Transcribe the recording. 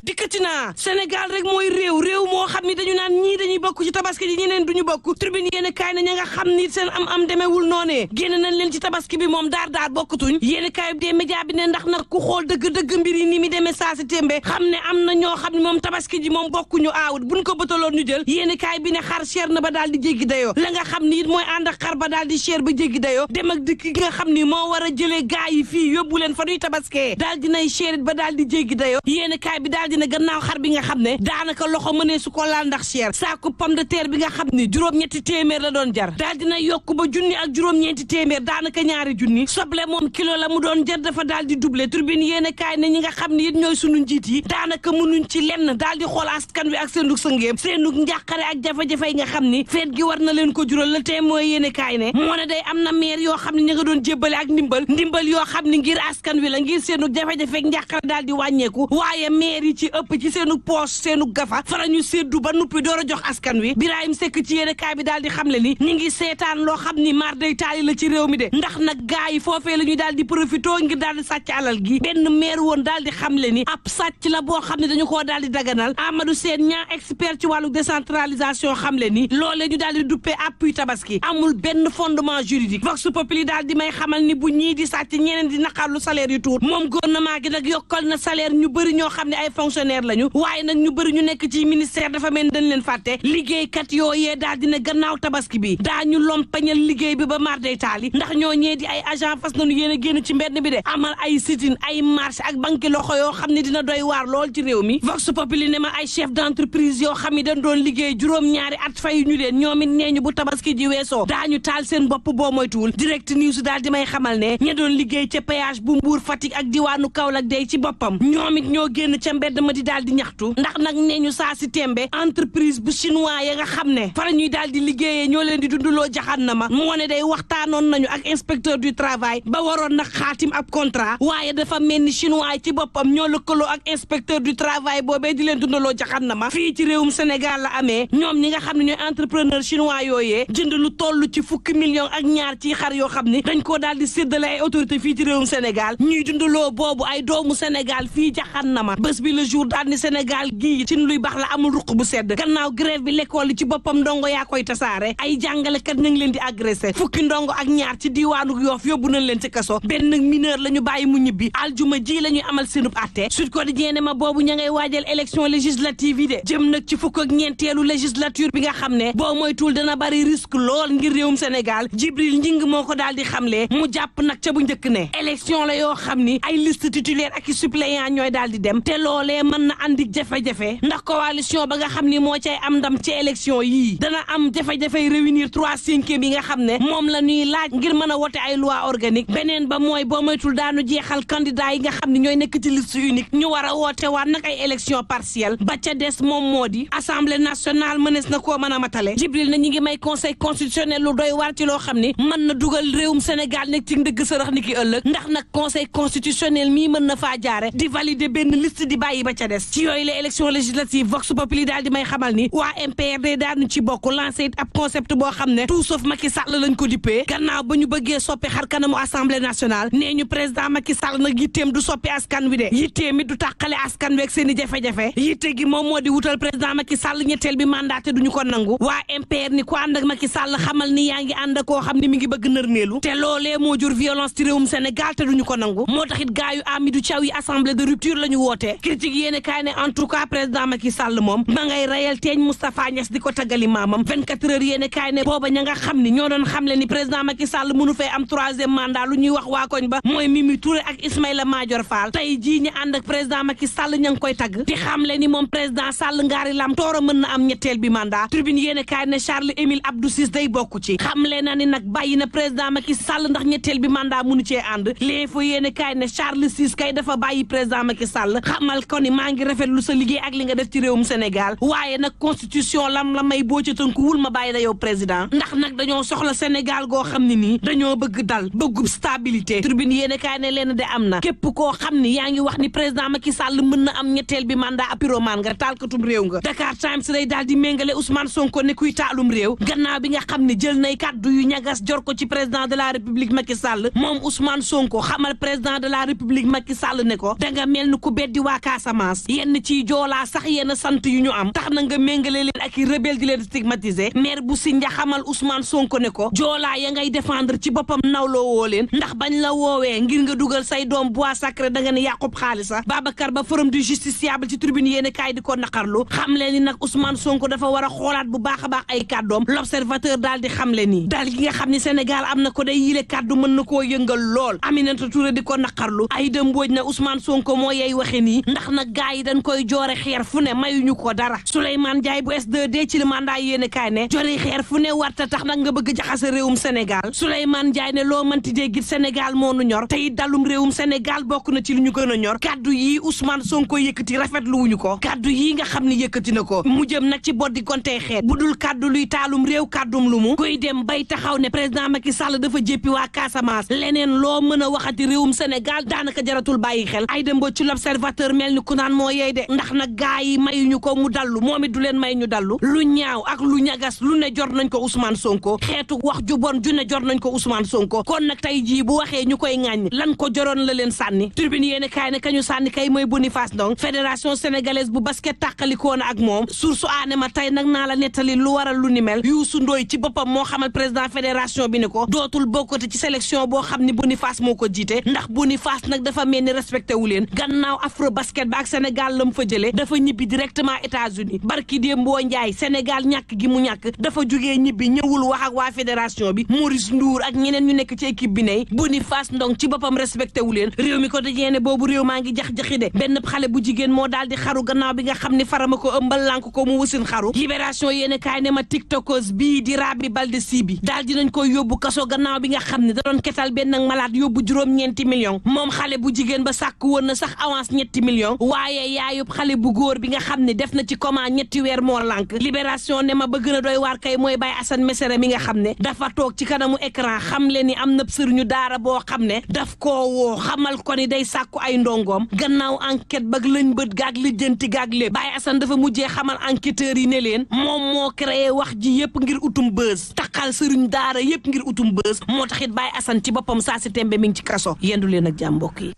dikkati naa Sénégal rek mooy réew moo xam ni dañu naan ñii dañuy bokk ci tabaski ji ñeneen duñu bokk tribune yéen kaay na ña nga xam ni seen am demeewul noonee génn nañ leen ci tabaski bi moom daar bokkatuñ yéen kaay bi dee média bi ne ndax nag ku xool dëgg mbir yi ni mi demee saa si témbe xam ne am na ñoo xam ne moom tabaski ji moom bokkuñu aawut buñ ko bëtaloon ñu jël yéen kaay bi ne xar cher na ba daal di jéggi dayoo la nga xam ni it mooy ànd ak xar ba daal di cher ba jéggi dayoo dem ak dikk gi nga xam ni moo war a jëlee gaa yi fii yóbbu leen fa nuy tabaskee daal dinay cher ba daal di jéggi dayoo yéen kaay bi daal dina gannaaw xar bi nga xam ne daanaka loxo mënee su ko laal ndax cher saaku pomme de terre bi nga xam ni juróom-ñetti téeméer la doon jar daal dina yokk ba junni ak juróom-ñeenti téeméer daanaka ñaari junni soble moom kilo la mu doon jar dafa daal di doublé turbine yéen kaay ne ñi nga xam ni it ñooy sunu njiit yi daanaka mënuñ ci lenn daal di xool askan wi ak seenug sëngeem seenug njàqare ak jafe-jafe yi nga xam ni feet gi war na leen ko jural la tey mooy yéen kaay ne moo ne day am na maire yoo xam ne ña nga doon jébbale ak ndimbal yoo xam ni ngir askan wi la ngir seenug jafe-jafe ak njàqare daal di wàññeeku waaye maire yi ci ëpp ci seenug poche seenug gafa fara ñu séddu ba nuppi door a jox askan wi Birahim Seck ci yéen kaay bi daal di xam le ni ñi ngi seetaan loo xam ni mar day taali la ci réew mi de ndax nag gaa yi foofee la ñuy daal di profité ngir daal di sàcc alal gi benn maire woon daal di xam le ni ab sàcc la boo xam ne dañu koo daal di daganal Amadou Sène ñaa expert ci wàllu décentralisation xam le ni loolee ñu daal di duppee appui tabaski amul benn fondement juridique Vox Populi daal di may xamal ni bu ñii di sàcc ñeneen di naqarlu salaire yu tuut moom gouvernement gi nag yokkal na salaire ñu bëri ñoo xam ne ay fonctionnaire lañu waaye nag ñu bëri ñu nekk ci ministère dafa mel ni dañ leen fàtte liggéeykat yooyee daal dina gannaaw tabaski bi daañu lompañal liggéey bi ba mar day taali ndax ñoo ñee di ay agent fas nañu yéen a génn ci mbedd bi de amal ay sit-in ay marche ak banque loxo yoo xam ne dina doy waar lool ci réew mi Vox Populi ne ma ay chef d'entreprise yoo xam ne dañ doon liggéey juróom-ñaari at fayu ñu leen ñoom it nee ñu bu tabaski ji weesoo daañu taal seen bopp boo moytuwul direct news daal di may xamal ne ña doon liggéey ca péage bu Mbour Fatick ak diwaanu Kaolack day ci boppam ñoom it ñoo génn ca mbedd ma di daal di ñaxtu ndax nag nee ñu saa si tembe entreprise bu chinois ya nga xam ne fara ñuy daal di liggéeyee ñoo leen di dundaloo jaxannama moo ne day waxtaanoon nañu ak inspecteur du travail ba waroon nag xaatim ab contrat waaye dafa mel ni chinois ci boppam ñoo lëkkaloo ak inspecteur du travail boobee di leen dundaloo jaxannama fii ci réewum Sénégal la amee ñoom ñi nga xam ne ñooy entrepreneur chinois yooyee jënd lu toll ci fukki millions ak ñaar ci xar yoo xam ni dañ koo daal di séddale ay autorité fii ci réewum Sénégal ñuy dundaloo boobu ay doomu Sénégal fii jaxannama bés bi le jour daal ni Sénégal gii ci luy bax la amul ruq bu sedd gannaaw grève bi l'école ci boppam ndongo yaa koy tasaare ay jàngalekat ñu ngi leen di agressé fukki ndongo ak ñaar ci diiwaanu Yoff yóbbu nañ leen ci kaso benn mineur la ñu bàyyi mu ñibbi aljuma ji la ñuy amal seenub àtte Sud Quotidien ne ma boobu ña ngay waajal élection législative yi de jëm nag ci fukk ak ñeenteelu législature bi nga xam ne boo moytuwul dana bari risque lool ngir réewum Sénégal Jibril Njing moo ko daal di xamle mu jàpp nag ca bu njëkk ne élection la yoo xam ni ay liste titulaire ak i suppléant ñooy daal di dem te loolee mën na andi jafe-jafe ndax coalition ba nga xam ni moo cay am ndam ci élection yii dana am jafe-jafey réunir 3/5 yi nga xam ne moom la ñuy laaj ngir mën a wote ay loi organique beneen ba mooy boo moytul daanu jeexal candidat yi nga xam ne ñooy nekk ci liste unique ñu war a woote waat nag ay élection partielle ba ca des moom moo di assemblée nationale mënees na koo mën a matale Jibril na ñi ngi may conseil constitutionnel lu doy war ci loo xam ni mën na dugal réewum Sénégal nekk ci ndëgg sërëx ni ki ëllëg ndax nag conseil constitutionnel mii mën na faa jaare di valider benn liste di bàyyi ba ca des ci yooyu la élection législative Vox Populi daal di may xamal ni waa MPRD daanu ci bokk lancé it ab concept boo xam ne tout sauf Macky Sall lañ ko dippee gannaaw ba ñu bëggee soppi xar kanamu assemblée nationale nee ñu président Macky Sall nag yitteem du soppi askan wi de yitteem it du tàqale askan wi ak seen i jafe-jafe yitte gi moom moo di wutal président Macky Sall ñetteel bi mandat te duñu ko nangu waa MPR ni ku ànd ak Macky Sall xamal ni yaa ngi ànd ak koo xam ni mi ngi bëgg nërmeelu te loolee moo jur violence ci réewum Sénégal te duñu ko nangu moo tax it gaayu Amidou Thiaw yi assemblée de rupture la ñu woote critique yéene kaay ne en tout cas président Macky Sall moom ma ngay rayal teeñ Moustapha Niass di ko taggali maamam 24 heures yéene kaay ne booba ña nga xam ni ñoo doon xamle ni président Macky Sall mënu fee am 3e mandat lu ñuy wax waa koñ ba mooy Mimi Touré ak Ismaïla Madior Fall tey jii ñi ànd ak président Macky Sall ña ngi koy tagg di xamle ni moom président Sall ngaari lam tooro mën na am ñetteel bi mandat tribune yéene kaay ne Charles Émile Abdou Ciss day bokk ci xamle na ni nag bàyyi na président Macky Sall ndax ñetteel bi mandat mënu cee ànd l'info yéene kaay ne Charles Ciss kay dafa bàyyi président Macky Sall xamal ko ni maa ngi rafetlu sa liggéey ak li nga def ci réewum Sénégal waaye nag constitution lam la may boo ca tënkuwul ma bàyyi la yow président ndax nag dañoo soxla Sénégal goo xam ne nii dañoo bëgg dal bëggu stabilité tribune yéene kaay ne leen de am na képp koo xam ni yaa ngi wax ni président Macky Sall mën na am ñetteel bi mandat apiromane nga taalkatum réew nga Dakar Times day daal di méngale Ousmane Sonko ne kuy taalum réew gannaaw bi nga xam ne jël nay kàddu yu ñagas jor ko ci président de la République Macky Sall moom Ousmane Sonko xamal président de la République Macky Sall ne ko danga mel ni ku beddi waa Casamance Casamance yenn ci joolaa sax yenn sant yu ñu am tax na nga méngale leen ak i rebelle di leen stigmatiser maire bu Sindia xamal Ousmane Sonko ne ko joolaa ya ngay défendre ci boppam nawloo woo leen ndax bañ la woowee ngir nga dugal say doom bois sacré da nga ne yàqub xaalisa Babacar Ba forum du justiciable ci tribune yéen kaay di ko naqarlu xam leen ni nag Ousmane Sonko dafa war a xoolaat bu baax a baax ay kàddoom l'observateur daal di xam le nii daal gi nga xam ni Sénégal am na ko day yile kàddu mën na koo yëngal lool Aminata Touré di ko naqarlu Aïda Mbodj na Ousmane Sonko moo yey waxe nii ndax nag gaa yi dañ koy joore xeer fu ne mayuñu ko dara Souleymane Ndiaye bu S2D ci li mandat yéene kaay ne jori xeer fu ne warta tax nag nga bëgg jaxase réewum Sénégal Souleymane Ndiaye ne loo mënti déggit Sénégal moo nu ñor te it dalum réewum Sénégal bokk na ci li ñu gën a ñor kaddu yi Ousmane Sonko yëkkati rafetlu wuñu ko kaddu yi nga xam ni yëkkati na ko mu jëm nag ci boddi kontey xeet bu dul kaddu luy taalum réew kaddum lu mu koy dem bay taxaw ne président Macky Sall dafa jéppi waa Casamance leneen loo mën a waxati réewum Sénégal daanaka jaratul bàyyi xel Aïda Mbodj ci l'observateur mel ni ku naan moo yey de ndax nag gaa yi mayuñu ko mu dallu moom it du leen may ñu dallu lu ñaaw ak lu ñagas lu ne jor nañ ko Ousmane Sonko xeetu wax ju bon ju ne jor nañ ko Ousmane Sonko kon nag tey jii bu waxee ñu koy ŋàññ lan ko joroon la leen sànni tribune yéene kaay ne kañu sànni kay mooy Boniface Ndong fédération sénégalaise bu basket tàqalikoon ak moom source aane ma tey nag naa la nettali lu waral lu ni mel Youssou Ndoye ci boppam moo xamal président fédération bi ne ko dootul bokkati ci sélection boo xam ni Boniface moo ko jiite ndax Boniface nag dafa mel ni respecté wu leen gannaaw afro basket ba ak Sénégal la mu fa jëlee dafa ñibbi directement États-Unis barki Dembo Ndiaye Sénégal ñàkk gi mu ñàkk dafa jugee ñibbi ñëwul wax ak waa fédération bi Maurice Ndour ak ñeneen ñu nekk ci équipe bi ne Boniface Ndong ci boppam respecté wu leen réew mi ko dajee ne boobu réew maa ngi jax-jaxi de benn xale bu jigéen moo daal di xaru gannaaw bi nga xam ni farama ko ëmbal lànk ko mu wasin xaru libération yéene kaay ne ma tiktokos bii di Rabi Balde Sibi daal dinañ koy yóbbu kaso gannaaw bi nga xam ne da doon ketal benn malade yóbbu juróom-ñeenti millions moom xale bu jigéen ba sàkk woon na sax avance 3 millions waaye yaayub xale bu góor bi nga xam ne def na ci comment 3 weer moo lànk libération ne ma ba gën a doy waar kay mooy Baye Assane Mesere mi nga xam ne dafa toog ci kanamu écran xam le ni am na sëriñu daara boo xam ne daf koo woo xamal ko ni day sàkku ay ndongoom gannaaw enquête bag lañ bët gaag lijjanti gaag lépp Baye Assane dafa mujjee xamal enquêteurs yi ne leen moom moo créé wax ji yëpp ngir utum bës taxal sëriñ daara yëpp ngir utum bës moo taxit Baye Assane ci boppam saa si tembe mi ngi ci kaso yendu leen ak jàmm mbokk yi.